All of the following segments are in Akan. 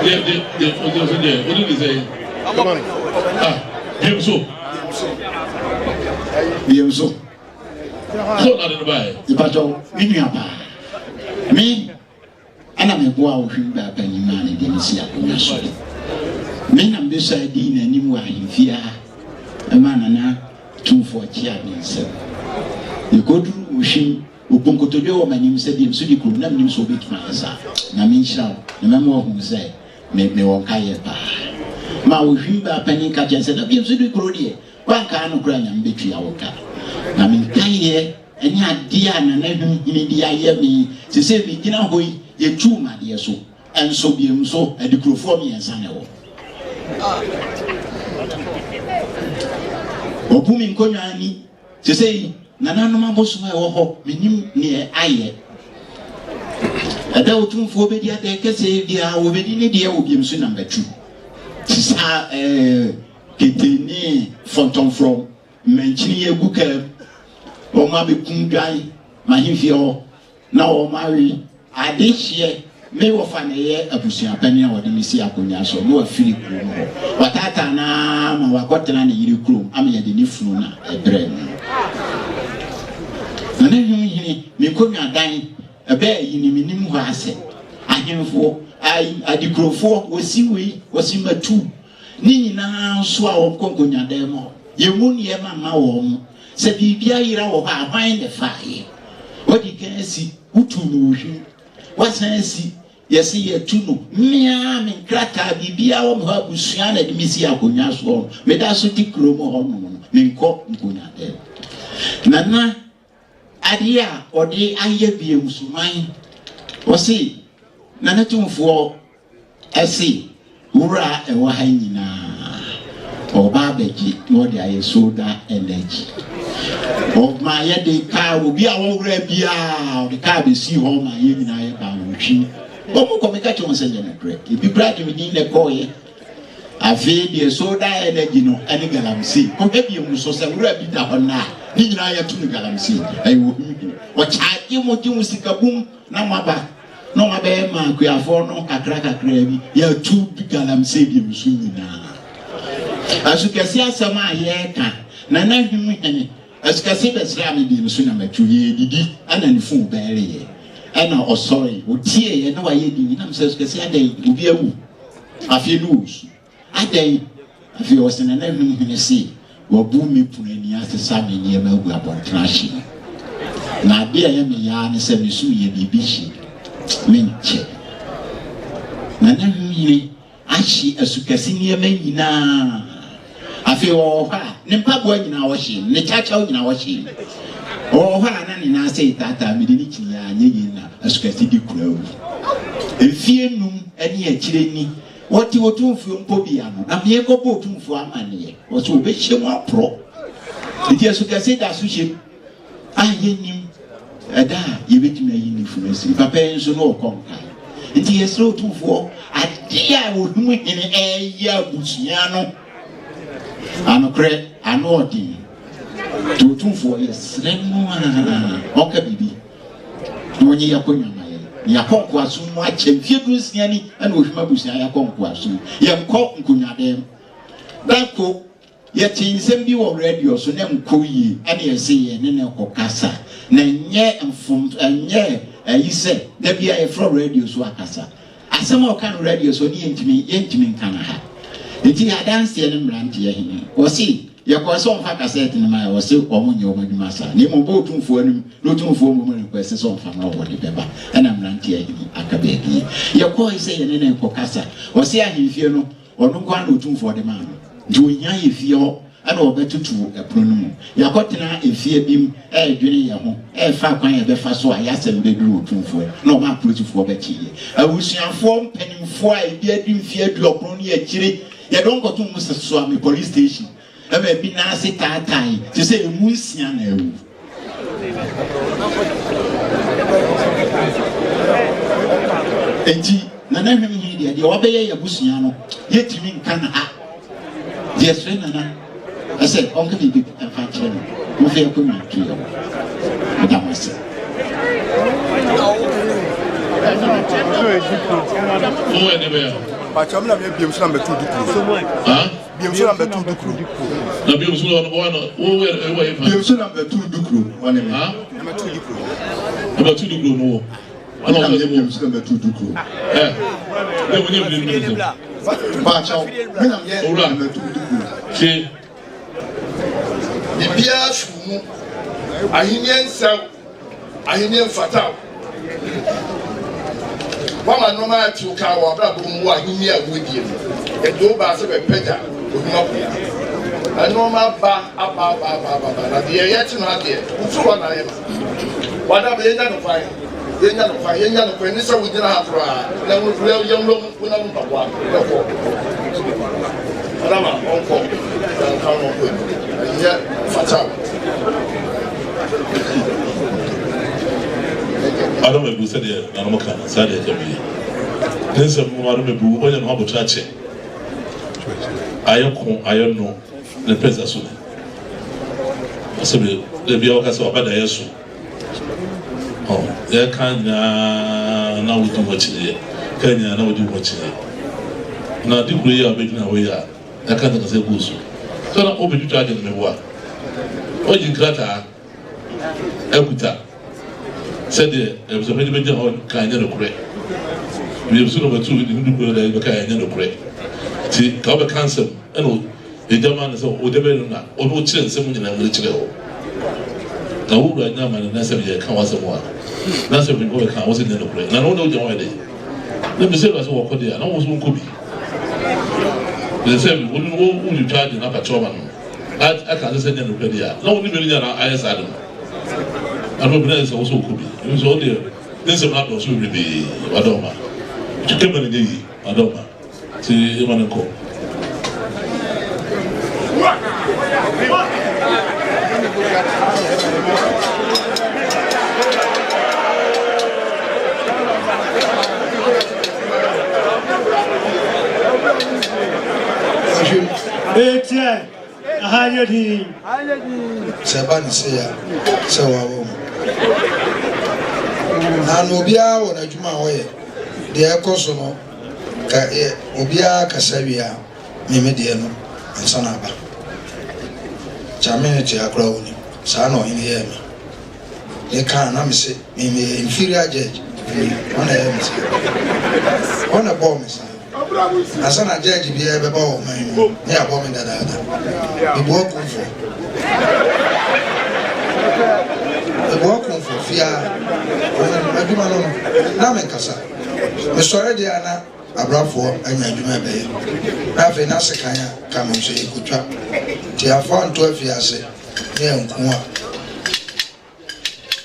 What did he say? Come on. So not in the bay. The battle, me, and I'm a boy who back and you man in the sea. Men am beside Dean and you are in fear. A man and I 240 years. You go to wishing Upunko to do my name said him so you could not name so big myself. Namisha, the memoir who said, make me walk higher. Ma wishing back penny catch and said, I'm so good. One can't cry and betray our car. I mean, Kaye, and ya dear and every India hear me to say, begin a way, ye true, my dear so, and so be him so, and the crew for me and Sanao. Opuming Konyani to say, Nanama Bosma or minim near Aye. A doubt for Bedia de Casavia, Obedini, dear Obium soon number 2. Tis Kitini Fonton from Menchini Booker or Mabi Kungai, Mahifio, now marry. I this year may often a year a pussy penny or the Missia Punya, so no Philip room. But at an arm, I got an idiot room. I mean, the new Fluna, a bread. And then you couldn't dine a bear in the minimum was I came for I decree for was see was in my 2. Nina swallow of Conconia demo. You won't hear my mouth. Said Bibia or behind the fire. What you can see, who to lose you? What's see? Yes, see, too. Meam and cracker Bibia or her Busiana de Missia Cognas home. Made us to take room home. Then caught Cogna there. Nana, Adia or the Aye beams mine. Was see? Nana to for I see. Ura e wahanyina obabeji no dia soda energy of my yede car will be our rebia the car be see home my yina e ba wutwi omo communicate on say na correct if you brad within the call ye afi the soda energy no any galamsey come be mu so say ura bi da hona ni nyina ya tunu galamsey ayi wo charge mo ti musikabum na maba no mabe ma kuafo no kakra bi ya tu bigalam sedi musu na asukasi asama ye ka na hwimu hene asukasi besra me bi musu na matu ye didi ana ne fu bere ye ana osori otie ye na waye di na mse asukasi adai obi awu afi lose adai afi osena na hwimu hene si wo bu mi punu ni asesa me ni ma gu abontrashi na de ye me ya ne se misu ye bibi shi Minche Nana Mini Ashi Asukasi near Menina. I feel all her, Nimpabwa in our shame, Netacha in our shame. Oh, Hana, and I say that I'm Yina Asukasi de Crow. A fear noon, and yet Chileni, what you were to film Pobiano, I'm here go to for a man, or to be shame pro. The Asukasi that's wishing I hear him. Ada yebeti na yini influence papa enso no konka nti yesro tufo adia wohum hene eya busia no anokre anodi tufo yesre no oka bibi onye yakonya maye yakonko asu mu achemfie dunsia ni ana ohuma busia yakonko asu yemko nkonya dem dako yetinsem bi wo radio so na mkoyi ana yese ye ne kokasa na nye mfum nye yise da bia e from radio so akasa asema o kan radio so ni yentimi nkana ha enti ya dance ye ne mrante ye hene o si ye ko so mfa cassette ne ma o si o munye o maduma sa ni mo bo tumfo anum no tumfo mo mo ko se so mfa na o de beba na mrante ye hene akabegi ye ko ise ye ne ko kasa o si ahimfie no onu kwa na tumfo de ma no ndi onya ye fie ho ana obetutu eprono mu yakotena efie bim dwene ye ho fa kwan ye befa so a yasem beduru otumfo na o ma protifo bekiye awusuafo mpanimfo a ebi adi fie adu oprono ye kire ye don go tum so am police station e ba bi na se tatai se se emu nsia na ewu enti na na hwem hi de obeye ye busua no yetimi nka na ha yes na I said, Uncle, you can find him. You feel good to you. That was it. Oh, anyway. But I'm not being some number 2 Huh? Being number 2 Dukru. Na bi musu no one where Being number 2 Dukru. One name. Huh? Number 2 Dukru. Number 2 Dukru no. I don't have number 2 Dukru. They will never do it. But I'm number 2 Dukru. See. The beer shoe. Ahinian sell. Ahinian fatal. One man no matter to car or black one here with you. A do bass of a pedal would not be a normal bar up. The yet not here. Who's one I am? Whatever you don't find. You don't find any other when this we didn't have then we real young when I'm not one. Madame, uncle, and come on with. And yet, fatal. I don't know said it, I'm not going to say it. There's a woman who will have a church. I don't know the president. I said, the Biokas of Badayasu. Oh, there can now do much here. Can you now do much here? Now, the way you are making away, I can't say Busu. So, I'm open to charge in the war. What you got? Equita. Said there was a very major kind of great. We have soon over 2 who do kind of great. See, cover cancer, and the German is all the better now, or no chance someone in a little. Now, right now, my Nasa can was a one. Nasa will go account was in the great. Now, no joy. Let me say, I walk there, and almost one could be. They said, we wouldn't want you charging up a trouble. I can't send them to Pedia. No, we really are eyes at them. I don't know also could be. It was all there. This is not also will be Adoma. You came in the day, Adoma. See, you want to call. Sabani say so na no bia wona adwuma hoye de ekoso no ka obia kasawia meme de no ansa na ba chamene akra woni sa no hine ye me e kan na me se meme inferior judge ona ye me ona bo me sa ansa na judge bia be ba o man ne abo me dada e bo ku fo for fear. Now, Kasa, Mr. Diana, Abrafo, and Yajuma. Have a Nasakaya come and say, good trap. They have found 12 years near Nkuma.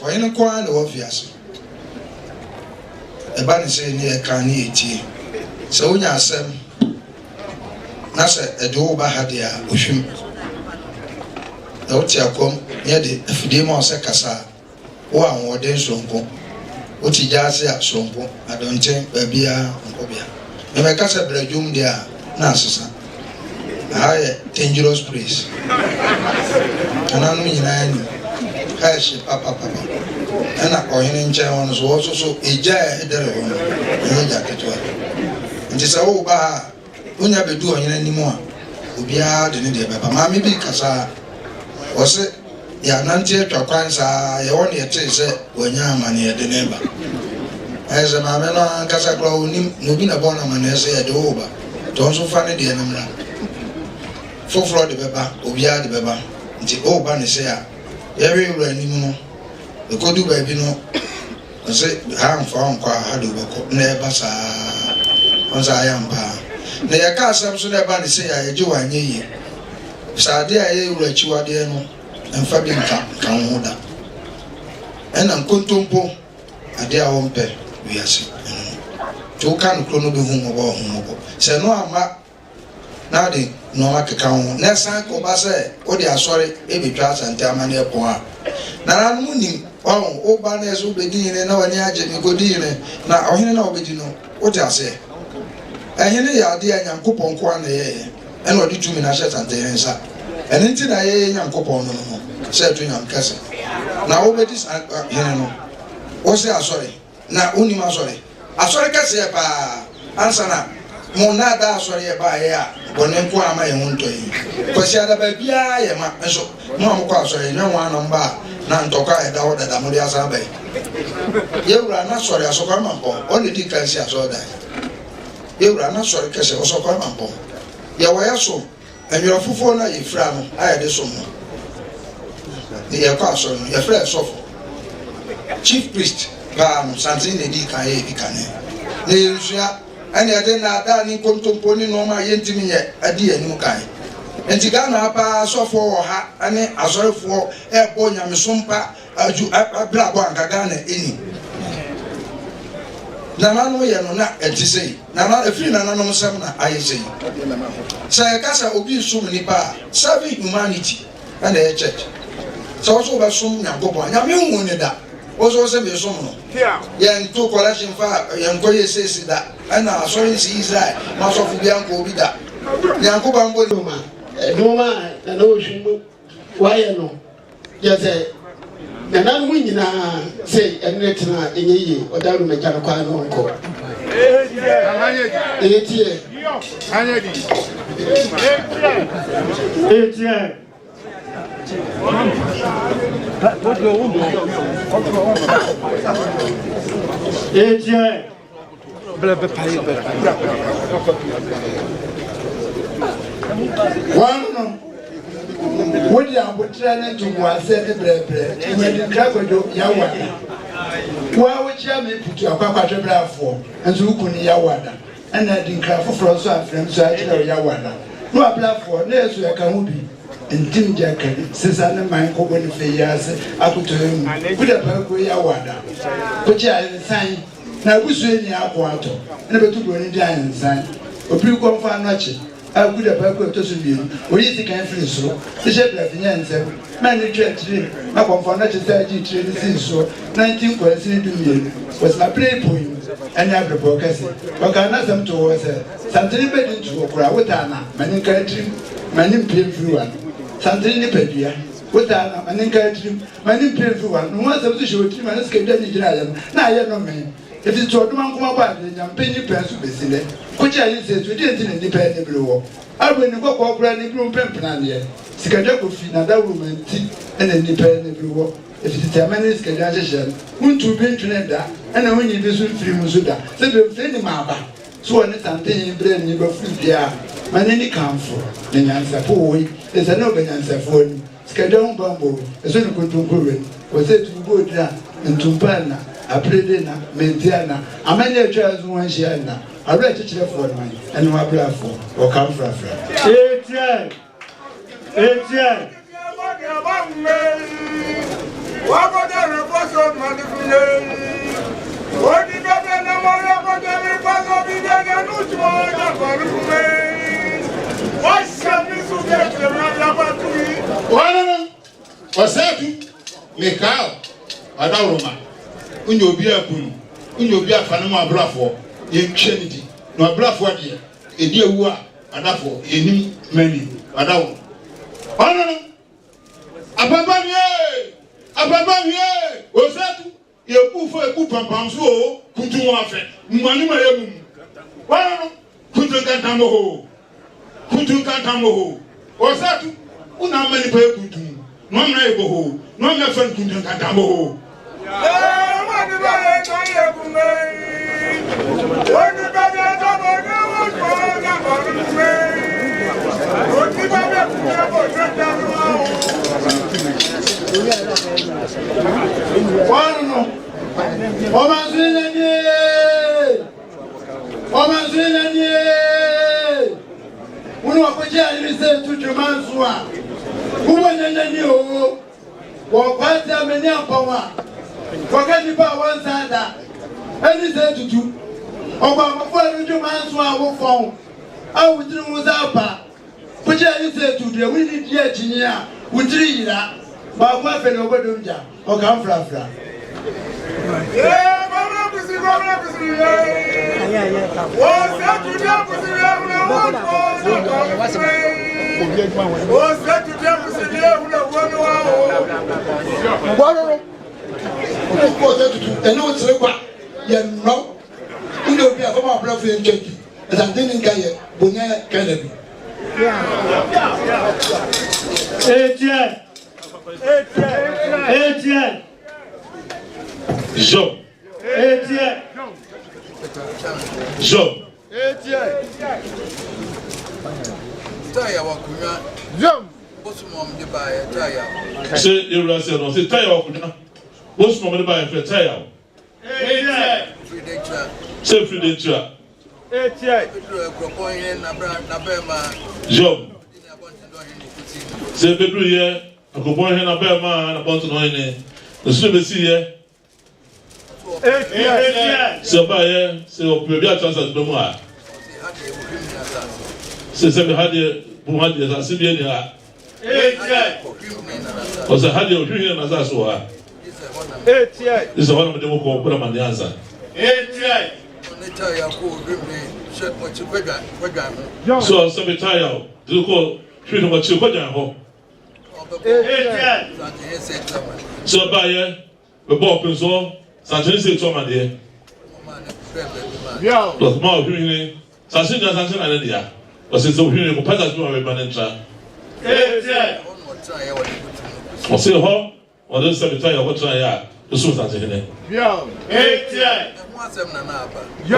Or in a quarter of years. A banner say near Kani 18. So when you are some Nasa a doba hadia, Ushim. The Otia come near the Fidemo Sekasa. Wa wode nsonko oti jaase a sonko adonten babia nkobia me meka se bradwum dia na asesa haye dangerous place ananu nyina ni hashi papa ana ohene nche won so eja edere won enye jaketwa nti se wo ba onya bedu ohene nimu a obia de ne de baba ma me bi kasa wose ya nantie twakwansa ye won ye te se wonya amane ye de neba eze ma me no ankasa kro onim no bi na bona mane se ye de oba to so fa ne de na mra foforo de beba obia de beba nti oba ne se ya ye we wura ni mu no e kodu ba bi no se ha mfa onko ha do beko na e ba sa onza ya mpa na ye ka asem so na ba ne se ya ye ji wanye yi sa de ya ye wura chiwade no en fabi kan hoda ena nkontompo ade a wonpe wiase to kan krono be hu mo se no ama na de no makeka ho na san ko ba se o de asore e betwa asante amane e pon a na ran mu nim o ba na eso be din ne na wani age mi go din ne na ohene na obedi no o de ase ehene ya ade anyankopon ko na ye ena odi tumi na hye sante hensa ene nti na ye nyankopon no no se to nyankase na obedi hene no o se asore na uni ma asore kase pa ansana Mona da sorry ba ya bone ko ama ye hunto yi kwasi ada ba bia ye ma nso mo amko sorry nwa wa no mba na ntoka e da woda da mo dia sa ba ye wura na sorry asokwa ma bo on di kansi asoda ye wura na sorry kese osokwa ma bo ye wa ya so enwira fufuo na ye fra no aye de so mo ye kwa so no ye fra sofo chief priest ba no santin ne di kan ye bi kan ne yusua ani ade na da ni kontompo ni no ma yentimi ye ade anim kan enti ga na pa sofo wo ha ani asorefo e bo nyamesompa aju abra bo angaga na eni nana no ye no na etisei nana efiri nana no sem na ayesei say kasa obi sum ni pa serving humanity and the church so so ba sum nyagobo nyame hu ni da ozo se be sum no yen to collection fa yen ko yesesi da ana sorry si Israel ma so fu bian ko bi da nyanko ba mbo no ma na no hwemu waye no ye say na nan mu nyina say enetena enyeyi odaru me jana kwa no nko etie one what you are trying to was said when you travel Yawada. Why would you put your papa for and so could Yawada and I didn't cry for us from Yawada. No, I apply for this way I can be. And Tim Jacket says I don't mind going for years. I could tell him, put a Paco Yawada. But yeah, I sign. Now we say in Aquato, never to go any giant sign. Or pre confirm watching. I would have Paco to you. Or is the kind of so? The shepherd of the answer. Many church, I come for not a 30 training so 19.3 was my play poem and I have a podcast. But I know some to us. Something better to a crowd with Anna, many country, many painful one. Something in the pedia. With Anna, many country, many painful one. Once of the show, 3 minutes came down the giant. Now I know me. If it's told one come about, then penny pants to be seen. Which I said, we didn't independent blue. I will go for granny groom pimpin here. Sikajako fina that woman tea and independent blue. If it's a man is Kajashan, won't to be Trinidad, and when you visit free Musuda, say the friendly maba. So on it and then brain you go free there. My name comes for the answer for there's an open answer for him. Skadon Bumbo, as soon as you go to was it to go down and to Pana. I played in a Mentiana, a many chairs one Shiana, I read to cheer for mine, and my platform or come from a friend. Unyo obi akunu unyo obi afanu mu abrafo ye twedi no abrafo de edi ewu a adafo enim mani adawo ono ababamie osatu ye kufo eku pampamso o kutu mo afe mmanu ma ye mum ono kutu kantamo ho osatu una mani pa kutu no mna ye bo no mna fan kutu kantamo ho Wakati pa wansanda ani se tutu ogba mafo aruju manso awo fon awutiri muzapa kuje ani se tutu e wini di achinyi a wutiri yira ba kwa fe no godumja o kan frafra gobra kusi wo se tutu kusi wo and no one's required. Yet, no, you don't be a former bluff in Jackie. asante ni nka yɛ bonya Kennedy Etienne Job Taya wakunya Jom Bosumom de bae taya say you will say no say taya wakunya Bosumom de bae fe taya say free nature Job say bedru ye akobon he na be ma na bonto no ni no so be si ye say ba ye say o pe bi atasa be mu a say me hade bu hade za se bi ni ha o say hade o hwi na za so ha this is one of the mo ko put am the answer so say me tire do ko hwi no chi ko jan ho so ba ye we bo open so santen say to ma de lo ma o hwi ni santen na ne dia o say so hwi ni ko pata so ma be banentra o say ho o de say tire o try ya o so santen ne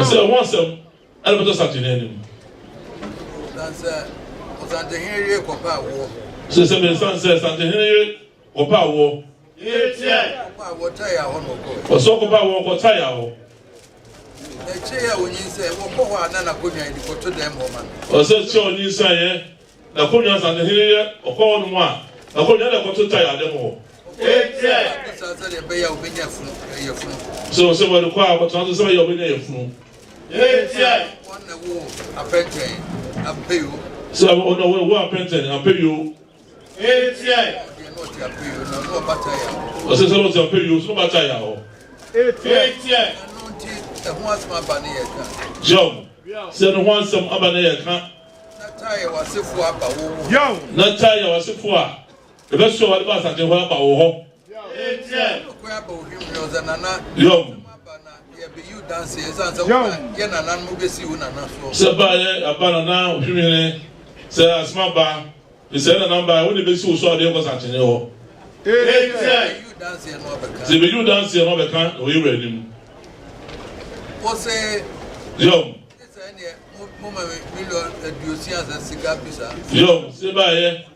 o say one sem ele beto santen ne ni so say me santen ne ko pa wo o so ko pa wo ko tire ho o se che oni sa ye na ko nya santen ne o ko no a na ko nya na ko to tire de mo so we ko a ko to so yo be na ye funu so no we wo apenten am pay you o se so lo se pay you so ba tire ho Job said one some abane ka na tire wasefo a e be so wale ba sanje ho aba wo ho se ba ye abana na ohwimene se asma ba se na number when be si so ade ko sanje ho se be you dance no be kan o yire nim Yo, se ba ye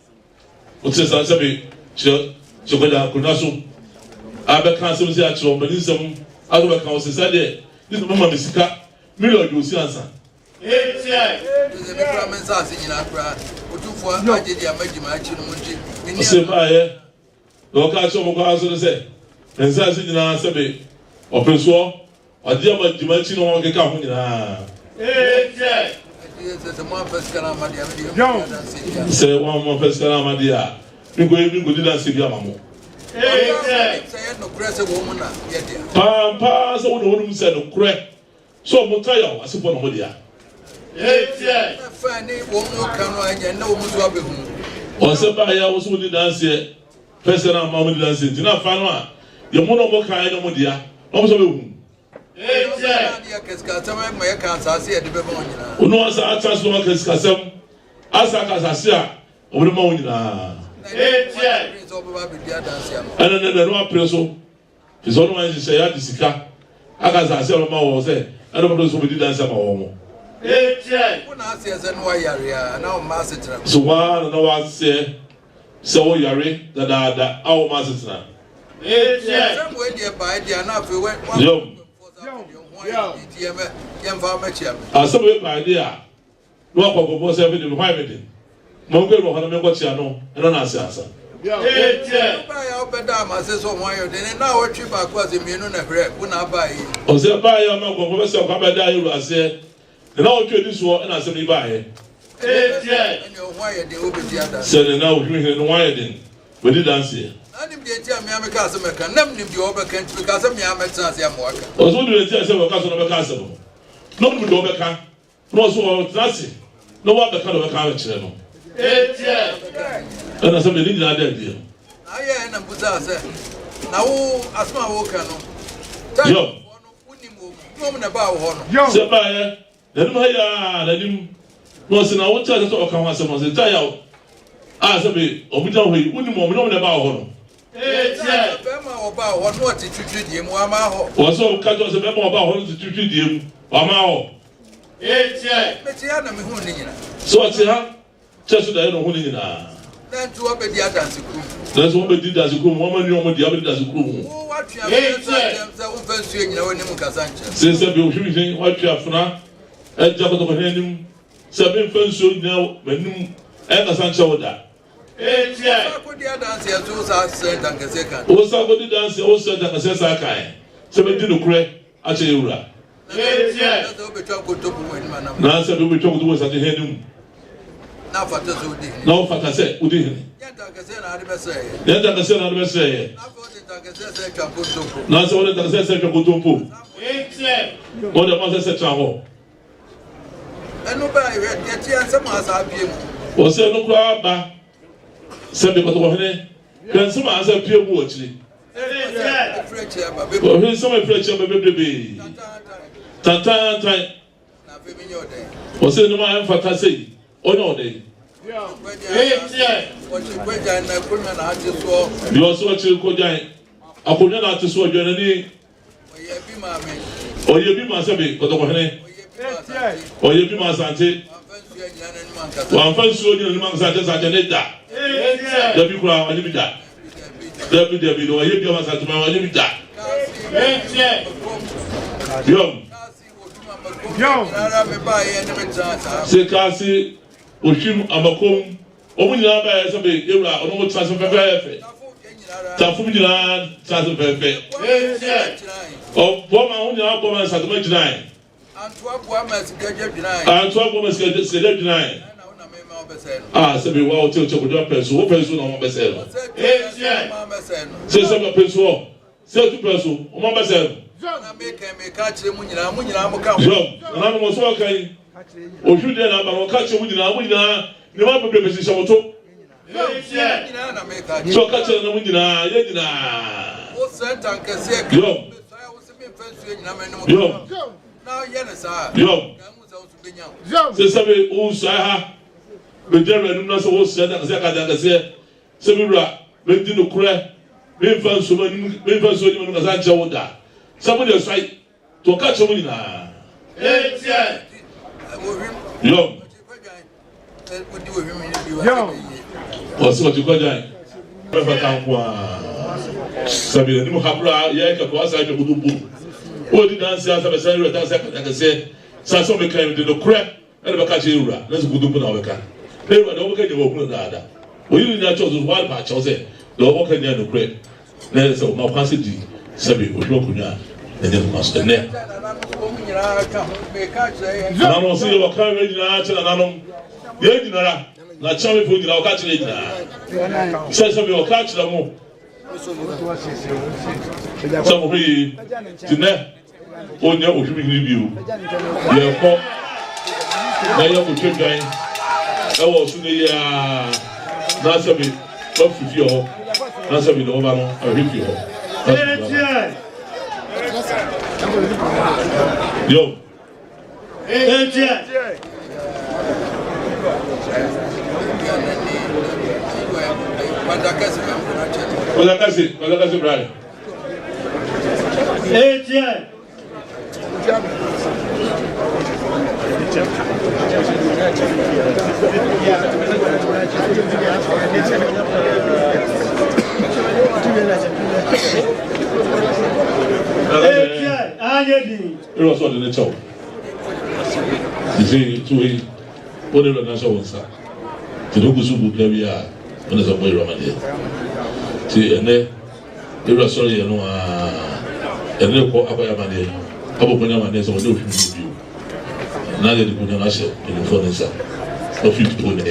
o se san sabi che ko da ko na so abeka se se a che o mani nsam ado be kan o se sa de ni mo ma misika million do si ansa se ba ye o ka so mo ko aso se ensa se nyina sabi o peso adi ama dimanchi no won keka ho nyina se one more first kana madia mi go di dance bi amamo pa so wo no se no kure so mo tire asefo no modia o se ba ya wo so di dance first kana ma mo di dance dina fa no a ye mo no mo kan no modia no so be hu Uno asa atas no kasam asa kasase a obere ma wonyina ana na no apreso fizo no anji se ya disika aka kasase o ma wo se ana mo so bidi dansa ma wo mo una ase ese no yare a na o ma asetra so wa na wa se se wo yare da a o ma asetra some way dey by dey na fe we asem we ba dia no akoko se be de why be de mo ngwe ro hana me ko tia no eno na ase asa ba ya obeda ma se so won yo de na wo twi ba ko ase mienu na hre wo na ba yi o se ba ya ma ko be se ko ba da yi ro ase na wo twi di so na ase mi ba ye eno why ye de obedi ada se na wo hwi no why ye de we di dance anim de tia me ameka se meka nam nim de obeka nti ka se me ameka se amwaka o so de tia se waka so no beka se no no nim de obeka no so o trase no wa beka no beka kire no ana se me ni na de dia aye na mbuza se na wo asma wo ka no yo unim wo na ba wo no se ba ye Then my yadim was in our church or come as a tire. As a bit of we wouldn't know about one. Was all cut us a memo about one to treat him. Amao. So I say, just that I don't want to. That's what we did as a group. Woman, you want the other as a group. Since I've been shooting what you have now, and Jabba of him, 7 first soon now, when you ever Sancho that. Also, what did dance also that I says I can. 17 crack at Eura. Now, so we talk to us at the head. Now, what I said, who did it? Yet I can say, I never say. Now, so what I said, I go to what the mother said, Chavo. And nobody yet, some as I be. Was there no crowd? Said the Cotohene, can some as I appear watching? Well, here's some French of a baby. Tata, was there no man for Tassi? Oh no, they. You also watch you could die. I could not to sword your knee. Or you be my sabi, Cotohene. Or you be my Santi. One first sword in among Santas at Janetta. W. Crown, and you that. W. Or you be my Santama, and you that. Say, Cassie, Oshim, Amakum, Omina by some era, or no chance of a very Tafumina, chance of a of Boma only our Boma Santama tonight. And 12 women said tonight. Ah, so be well till Chocolate, so open soon on myself. Say some person, say to person, on myself. And I was walking. Or you then about catching with the never be position. So catching the window, Yo, say something, oh, Saha. The general not so said that I said, Sabura, when did you cry? Maybe found so many, maybe so many as I told that. Somebody was right to catch a winner. Yo, what's what you got there? Sabi, you have brought Yanka was I to do. What did I say? I said, I said, Sasso became the crap and the Bacachura. Let's go to Punawaka. They were over the open data. We didn't have chosen one patch, I said, the walking near the crap. There's a Mapacity, Sabi, with Lokunia, and then master net. I don't see your courage in our channel. The dinner, not showing food in our catching. Says of your catch the more. Some of you, tonight, on your review. Therefore, now you have to join. I was in the Nasabi, not with you, Nasabi, the Obama, I read you. Yo. Brother. It was what in the top. You see, to whatever national was that. The Lugusubu Clavia, when there's a boy Roman here. See, and then it was sorry, and then for Abayamani, Abayaman is on the review. Now they put an usher in the furnace of 50 people in the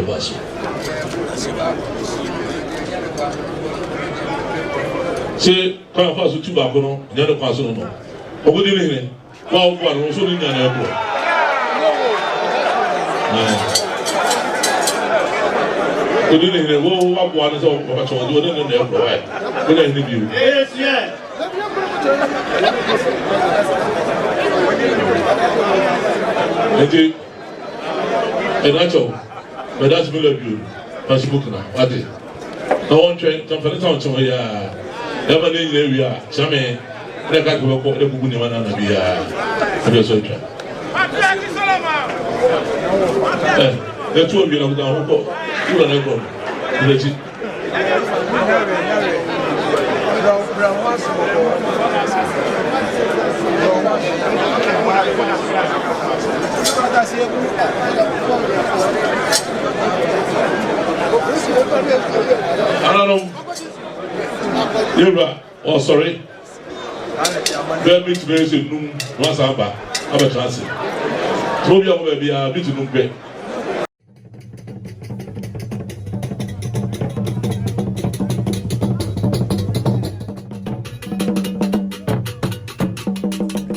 pass. See, come on, pass to Bacono, the other pass on. Oh, good evening. Wow, one was only an airport. Good evening. Whoa, one is all what I was doing in the airport. Good evening. Yes, yes. Eti enacho but that's me love you Facebook na wade na won twen company town to ya ya ma ne nyina wi a chame na ka ko ko e bugu ni mana na bi ya e so twa e tu obi na ko da ko ura na ko ile ti Yebra, oh sorry. Bẹ́ẹ̀ mi ti bẹ̀rẹ̀ sí num wọ́n sábà abẹ́ transit. Tó bí ọmọ bẹ̀bí a bí ti num bẹ́ẹ̀.